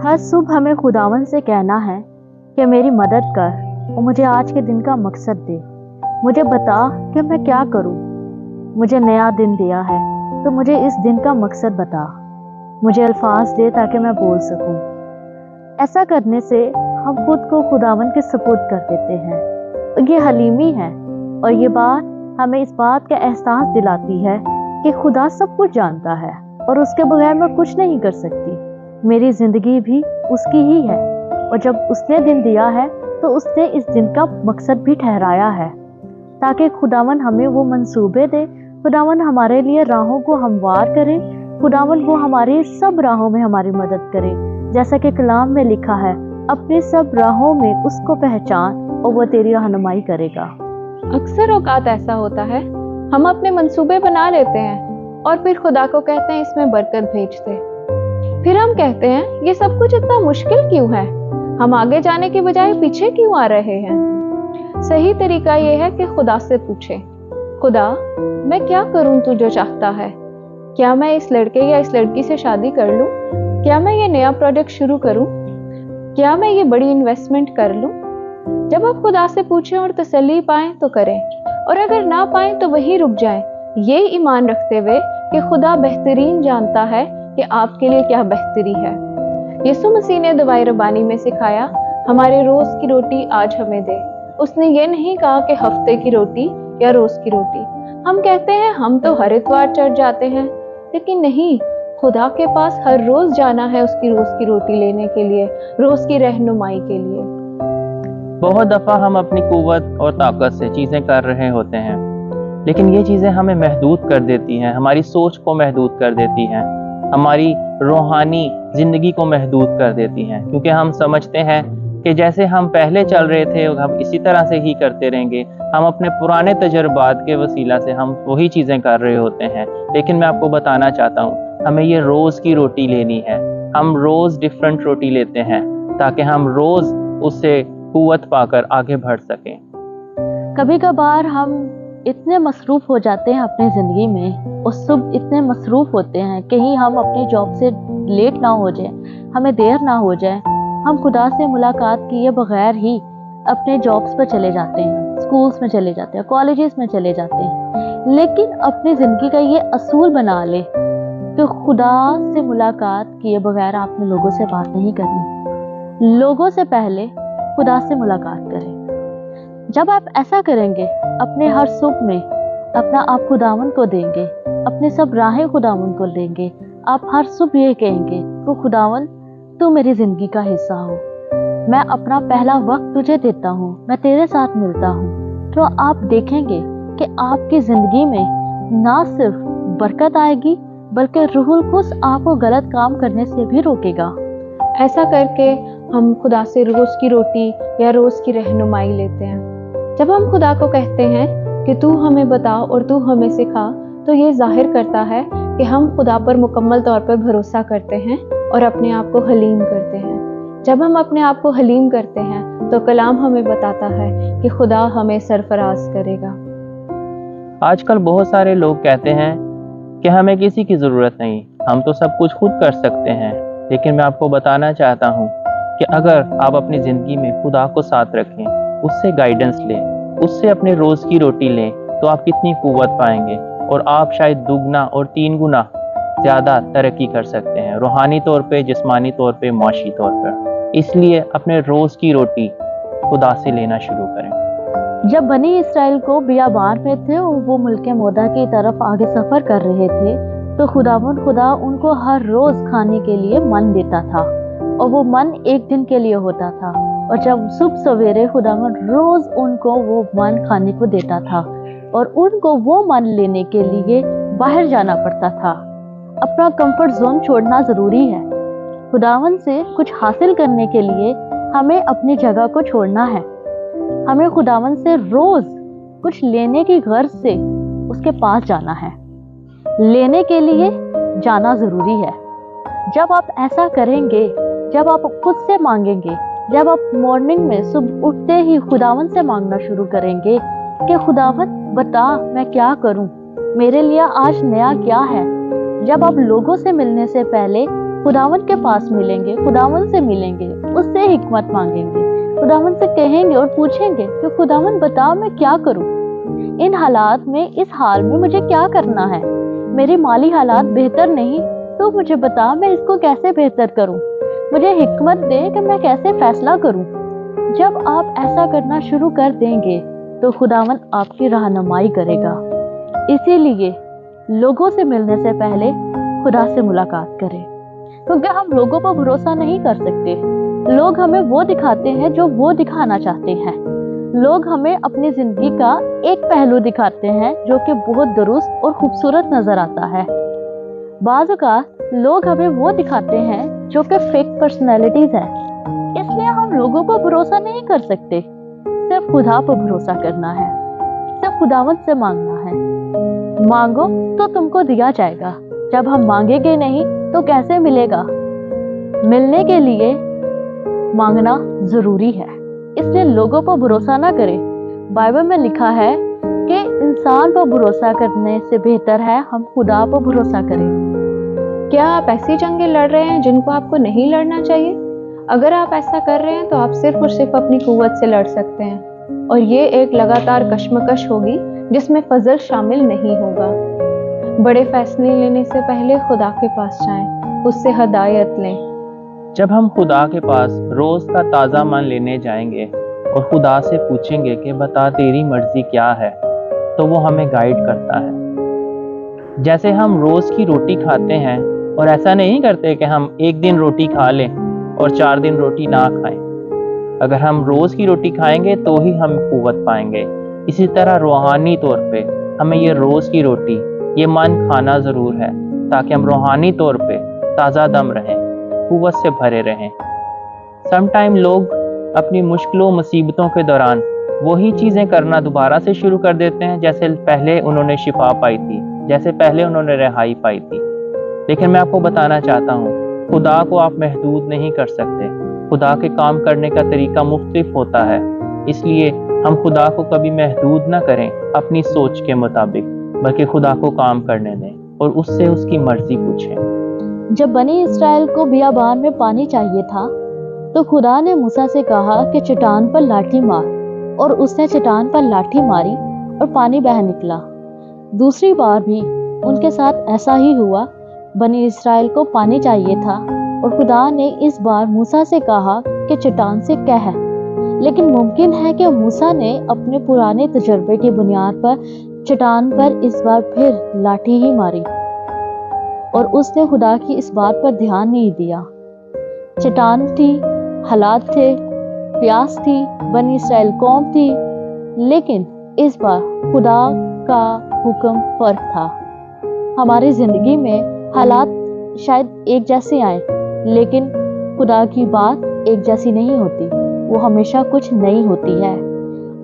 हर सुबह हमें खुदावन से कहना है कि मेरी मदद कर और मुझे आज के दिन का मकसद दे। मुझे बता कि मैं क्या करूं। मुझे नया दिन दिया है तो मुझे इस दिन का मकसद बता। मुझे अल्फाज दे ताकि मैं बोल सकूं। ऐसा करने से हम खुद को खुदावन के सुपुर्द कर देते हैं। और ये हलीमी है और ये बात हमें इस बात का एहसास दिलाती है कि खुदा सब कुछ जानता है और उसके बगैर मैं कुछ नहीं कर सकती। मेरी जिंदगी भी उसकी ही है और जब उसने दिन दिया है तो उसने इस दिन का मकसद भी ठहराया है ताकि खुदावन हमें वो मंसूबे दे, खुदावन हमारे लिए राहों को हमवार करे, खुदावन वो हमारी सब राहों में हमारी मदद करे। जैसा कि कलाम में लिखा है, अपनी सब राहों में उसको पहचान और वो तेरी रहनुमाई करेगा। अक्सर औकात ऐसा होता है, हम अपने मंसूबे बना लेते हैं और फिर खुदा को कहते हैं इसमें बरकत भेज दे। फिर हम कहते हैं ये सब कुछ इतना मुश्किल क्यों है, हम आगे जाने की बजाय पीछे क्यों आ रहे हैं। सही तरीका ये है कि खुदा से पूछें, खुदा मैं क्या करूं तू जो चाहता है। क्या मैं इस लड़के या इस लड़की से शादी कर लूं? क्या मैं ये नया प्रोजेक्ट शुरू करूं? क्या मैं ये बड़ी इन्वेस्टमेंट कर लूं? जब आप खुदा से पूछें और तसल्ली पाएं तो करें, और अगर ना पाएं तो वहीं रुक जाएं, ये ईमान रखते हुए कि खुदा बेहतरीन जानता है कि आपके लिए क्या बेहतरी है। यीशु मसीह ने दवाई रबानी में सिखाया, हमारे रोज की रोटी आज हमें दे। उसने ये नहीं कहा कि हफ्ते की रोटी या रोज की रोटी। हम कहते हैं हम तो हर इतवार चढ़ जाते हैं, लेकिन नहीं, खुदा के पास हर रोज जाना है उसकी रोज की रोटी लेने के लिए, रोज की रहनुमाई के लिए। बहुत दफा हम अपनी कुव्वत और ताकत से चीजें कर रहे होते हैं, लेकिन ये चीजें हमें महदूद कर देती हैं, हमारी सोच को महदूद कर देती हैं, हमारी रूहानी जिंदगी को महदूद कर देती हैं, क्योंकि हम समझते हैं कि जैसे हम पहले चल रहे थे हम इसी तरह से ही करते रहेंगे। हम अपने पुराने तजर्बात के वसीला से हम वही चीजें कर रहे होते हैं। लेकिन मैं आपको बताना चाहता हूँ, हमें ये रोज की रोटी लेनी है। हम रोज डिफरेंट रोटी लेते हैं ताकि हम रोज उससे कुव्वत पाकर आगे बढ़ सकें। कभी कभार हम इतने मसरूफ हो जाते हैं अपनी ज़िंदगी में और सुबह इतने मसरूफ होते हैं, कहीं हम अपनी जॉब से लेट ना हो जाए, हमें देर ना हो जाए, हम खुदा से मुलाकात किए बगैर ही अपने जॉब्स पर चले जाते हैं, स्कूल्स में चले जाते हैं, कॉलेजेस में चले जाते हैं। लेकिन अपनी ज़िंदगी का ये असूल बना ले कि खुदा से मुलाकात किए बगैर आपने लोगों से बात नहीं करनी। लोगों से पहले खुदा से मुलाकात करें। जब आप ऐसा करेंगे, अपने हर सुख में अपना आप खुदावन को देंगे, अपने सब राहें खुदावन को देंगे, आप हर सुबह ये कहेंगे कि खुदावन तू मेरी जिंदगी का हिस्सा हो, मैं अपना पहला वक्त तुझे देता हूँ, मैं तेरे साथ मिलता हूँ, तो आप देखेंगे कि आपकी जिंदगी में ना सिर्फ बरकत आएगी बल्कि रूहुल कुद्स आपको गलत काम करने से भी रोकेगा। ऐसा करके हम खुदा से रोज की रोटी या रोज की रहनुमाई लेते हैं। जब हम खुदा को कहते हैं कि तू हमें बता और तू हमें सिखा, तो ये जाहिर करता है कि हम खुदा पर मुकम्मल तौर पर भरोसा करते हैं और अपने आप को हलीम करते हैं। जब हम अपने आप को हलीम करते हैं तो कलाम हमें बताता है कि खुदा हमें सरफराज करेगा। आजकल बहुत सारे लोग कहते हैं कि हमें किसी की ज़रूरत नहीं, हम तो सब कुछ खुद कर सकते हैं। लेकिन मैं आपको बताना चाहता हूँ कि अगर आप अपनी ज़िंदगी में खुदा को साथ रखें, उससे गाइडेंस लें, उससे अपने रोज़ की रोटी लें, तो आप कितनी कुव्वत पाएंगे और आप शायद दुगना और 3 गुना ज़्यादा तरक्की कर सकते हैं, रूहानी तौर पे, जिस्मानी तौर पे, माशी तौर पर। इसलिए अपने रोज़ की रोटी खुदा से लेना शुरू करें। जब बनी इसराइल को बियाबान में थे और वो मुल्क मोदा की तरफ आगे सफ़र कर रहे थे, तो खुदा उनको हर रोज़ खाने के लिए मन देता था और वो मन एक दिन के लिए होता था। और जब सुबह सवेरे खुदावन रोज़ उनको वो मन खाने को देता था और उनको वो मन लेने के लिए बाहर जाना पड़ता था। अपना कंफर्ट जोन छोड़ना ज़रूरी है। खुदावन से कुछ हासिल करने के लिए हमें अपनी जगह को छोड़ना है। हमें खुदावन से रोज़ कुछ लेने की गर्ज से उसके पास जाना है। लेने के लिए जाना ज़रूरी है। जब आप ऐसा करेंगे, जब आप खुद से मांगेंगे, जब आप मॉर्निंग में सुबह उठते ही खुदावन से मांगना शुरू करेंगे कि खुदावन बता मैं क्या करूं, मेरे लिए आज नया क्या है। जब आप लोगों से मिलने से पहले खुदावंद के पास मिलेंगे, खुदावंद से मिलेंगे, उससे हिकमत मांगेंगे, खुदावंद से कहेंगे और पूछेंगे कि खुदावंद बताओ मैं क्या करूं, इन हालात में, इस हाल में मुझे क्या करना है, मेरे माली हालात बेहतर नहीं, तो मुझे बता मैं इसको कैसे बेहतर करूं, मुझे हिकमत दे कि मैं कैसे फैसला करूं। जब आप ऐसा करना शुरू कर देंगे तो खुदावंद आपकी रहनुमाई करेगा। इसीलिए लोगों से मिलने से पहले खुदा से मुलाकात करें, क्योंकि हम लोगों पर भरोसा नहीं कर सकते। लोग हमें वो दिखाते हैं जो वो दिखाना चाहते हैं। लोग हमें अपनी जिंदगी का एक पहलू दिखाते हैं जो कि बहुत दुरुस्त और खूबसूरत नजर आता है। बाज़ औक़ात लोग हमें वो दिखाते हैं जो कि फेक पर्सनैलिटीज है। इसलिए हम लोगों पर भरोसा नहीं कर सकते, सिर्फ खुदा पर भरोसा करना है, सिर्फ खुदावंद से मांगना है। मांगो तो तुमको दिया जाएगा, जब हम मांगेंगे नहीं तो कैसे मिलेगा। मिलने के लिए मांगना जरूरी है, इसलिए लोगों पर भरोसा ना करें। बाइबल में लिखा है कि इंसान पर भरोसा करने से बेहतर है हम खुदा पर भरोसा करें। क्या आप ऐसी जंगें लड़ रहे हैं जिनको आपको नहीं लड़ना चाहिए? अगर आप ऐसा कर रहे हैं तो आप सिर्फ और सिर्फ अपनी कुव्वत से लड़ सकते हैं, और ये एक लगातार कश्मकश होगी जिसमें फजल शामिल नहीं होगा। बड़े फैसले लेने से पहले खुदा के पास जाएं, उससे हदायत लें। जब हम खुदा के पास रोज का ताज़ा मन लेने जाएंगे और खुदा से पूछेंगे कि बता तेरी मर्जी क्या है, तो वो हमें गाइड करता है। जैसे हम रोज की रोटी खाते हैं और ऐसा नहीं करते कि हम एक दिन रोटी खा लें और 4 दिन रोटी ना खाएं। अगर हम रोज की रोटी खाएंगे तो ही हम कुव्वत पाएंगे। इसी तरह रूहानी तौर पे हमें ये रोज की रोटी, ये मन खाना जरूर है, ताकि हम रूहानी तौर पे ताज़ा दम रहें, कुव्वत से भरे रहें। समटाइम लोग अपनी मुश्किलों मुसीबतों के दौरान वही चीज़ें करना दोबारा से शुरू कर देते हैं जैसे पहले उन्होंने शिफा पाई थी, जैसे पहले उन्होंने रिहाई पाई थी। लेकिन मैं आपको बताना चाहता हूँ, खुदा को आप महदूद नहीं कर सकते। खुदा के काम करने का तरीका मुख्तलिफ होता है, इसलिए हम खुदा को कभी महदूद ना करें अपनी सोच के मुताबिक, बल्कि खुदा को काम करने दें और उससे उसकी मर्जी पूछें। जब बनी इस्राएल को बियाबान में पानी चाहिए था तो खुदा ने मूसा से कहा कि चट्टान पर लाठी मार, और उसने चट्टान पर लाठी मारी और पानी बह निकला। दूसरी बार भी उनके साथ ऐसा ही हुआ। बनी इस्राएल को पानी चाहिए था और खुदा ने इस बार मूसा से कहा कि चट्टान से कह। लेकिन मुमकिन है कि मूसा ने अपने पुराने तजर्बे की बुनियाद पर चट्टान पर इस बार फिर लाठी ही मारी, और उसने खुदा की इस बात पर ध्यान नहीं दिया। चट्टान थी, हालात थे, प्यास थी, बनी इस्राएल कौम थी, लेकिन इस बार खुदा का हुक्म फर्क था। हमारी जिंदगी में हालात शायद एक जैसे आए, लेकिन खुदा की बात एक जैसी नहीं होती, वो हमेशा कुछ नई होती है।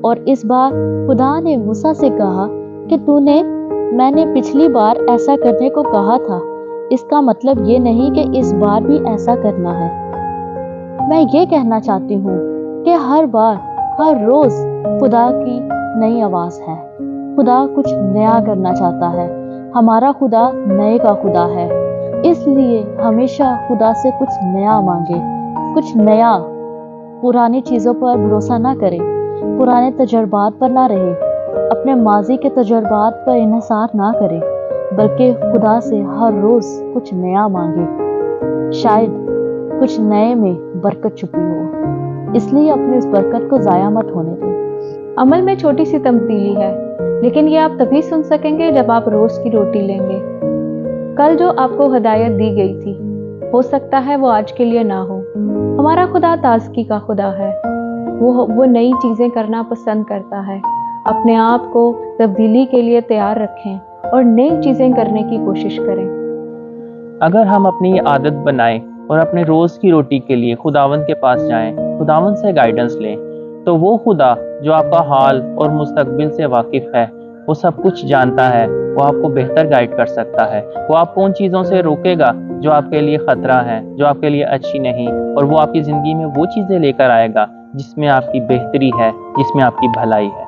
और इस बार खुदा ने मूसा से कहा कि मैंने पिछली बार ऐसा करने को कहा था, इसका मतलब ये नहीं कि इस बार भी ऐसा करना है। मैं ये कहना चाहती हूँ कि हर बार, हर रोज खुदा की नई आवाज है। खुदा कुछ नया करना चाहता है। हमारा खुदा नए का खुदा है, इसलिए हमेशा खुदा से कुछ नया मांगे, कुछ नया। पुरानी चीज़ों पर भरोसा ना करें, पुराने तजर्बात पर ना रहे, अपने माजी के तजर्बात पर इन्हिसार ना करें, बल्कि खुदा से हर रोज कुछ नया मांगे। शायद कुछ नए में बरकत छुपी हो, इसलिए अपनी उस बरकत को ज़ाया मत होने दें। अमल में छोटी सी तब्दीली है, लेकिन ये आप तभी सुन सकेंगे जब आप रोज की रोटी लेंगे। कल जो आपको हदायत दी गई थी, हो सकता है वो आज के लिए ना हो। हमारा खुदा ताजगी का खुदा है। वो नई चीजें करना पसंद करता है। अपने आप को तब्दीली के लिए तैयार रखें और नई चीजें करने की कोशिश करें। अगर हम अपनी आदत बनाएं और अपने रोज की रोटी के लिए खुदावंद के पास जाएं, खुदावंद से गाइडेंस लें, तो वो खुदा जो आपका हाल और मुस्तकबिल से वाकिफ है, वो सब कुछ जानता है, वो आपको बेहतर गाइड कर सकता है। वो आपको उन चीज़ों से रोकेगा जो आपके लिए खतरा है, जो आपके लिए अच्छी नहीं, और वो आपकी ज़िंदगी में वो चीज़ें लेकर आएगा जिसमें आपकी बेहतरी है, जिसमें आपकी भलाई है।